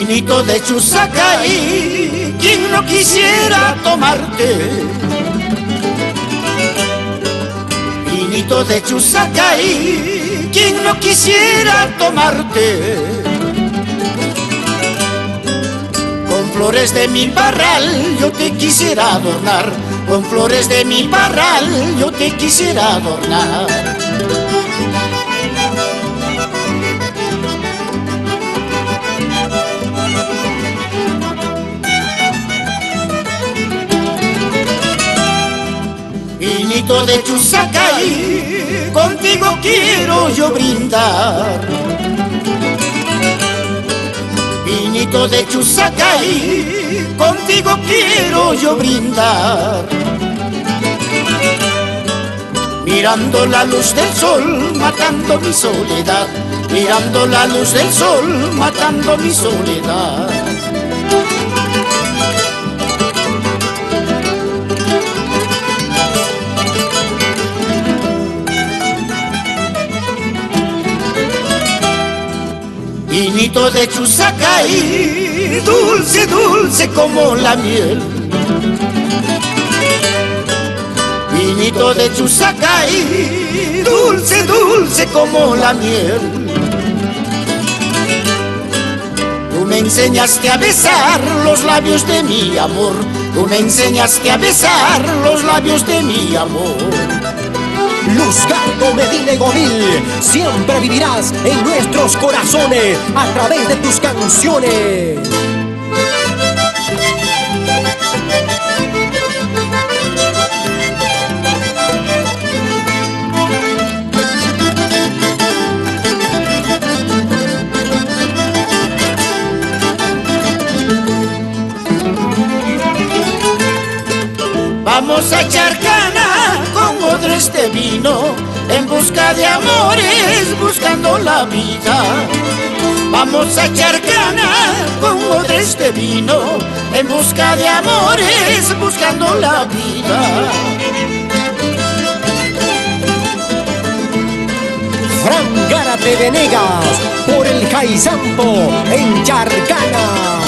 Vinito de Chusacay, ¿quién no quisiera tomarte? Vinito de Chusacay, ¿quién no quisiera tomarte? Con flores de mi parral yo te quisiera adornar, con flores de mi parral yo te quisiera adornar. Vinito de Chusacay, contigo quiero yo brindar. Vinito de Chusacay, contigo quiero yo brindar. Mirando la luz del sol, matando mi soledad. Mirando la luz del sol, matando mi soledad. Vinito de Chusacay, dulce, dulce como la miel. Vinito de Chusacay, dulce, dulce como la miel. Tú me enseñaste a besar los labios de mi amor. Tú me enseñaste a besar los labios de mi amor. Luzgardo Medina y Gonil, siempre vivirás en nuestros corazones a través de tus canciones. Vamos a echar cana con odres de vino, en busca de amores, buscando la vida. Vamos a echar cana con odres de vino, en busca de amores, buscando la vida. Fran Gárate Venegas, por el Caizampo, en Charcana.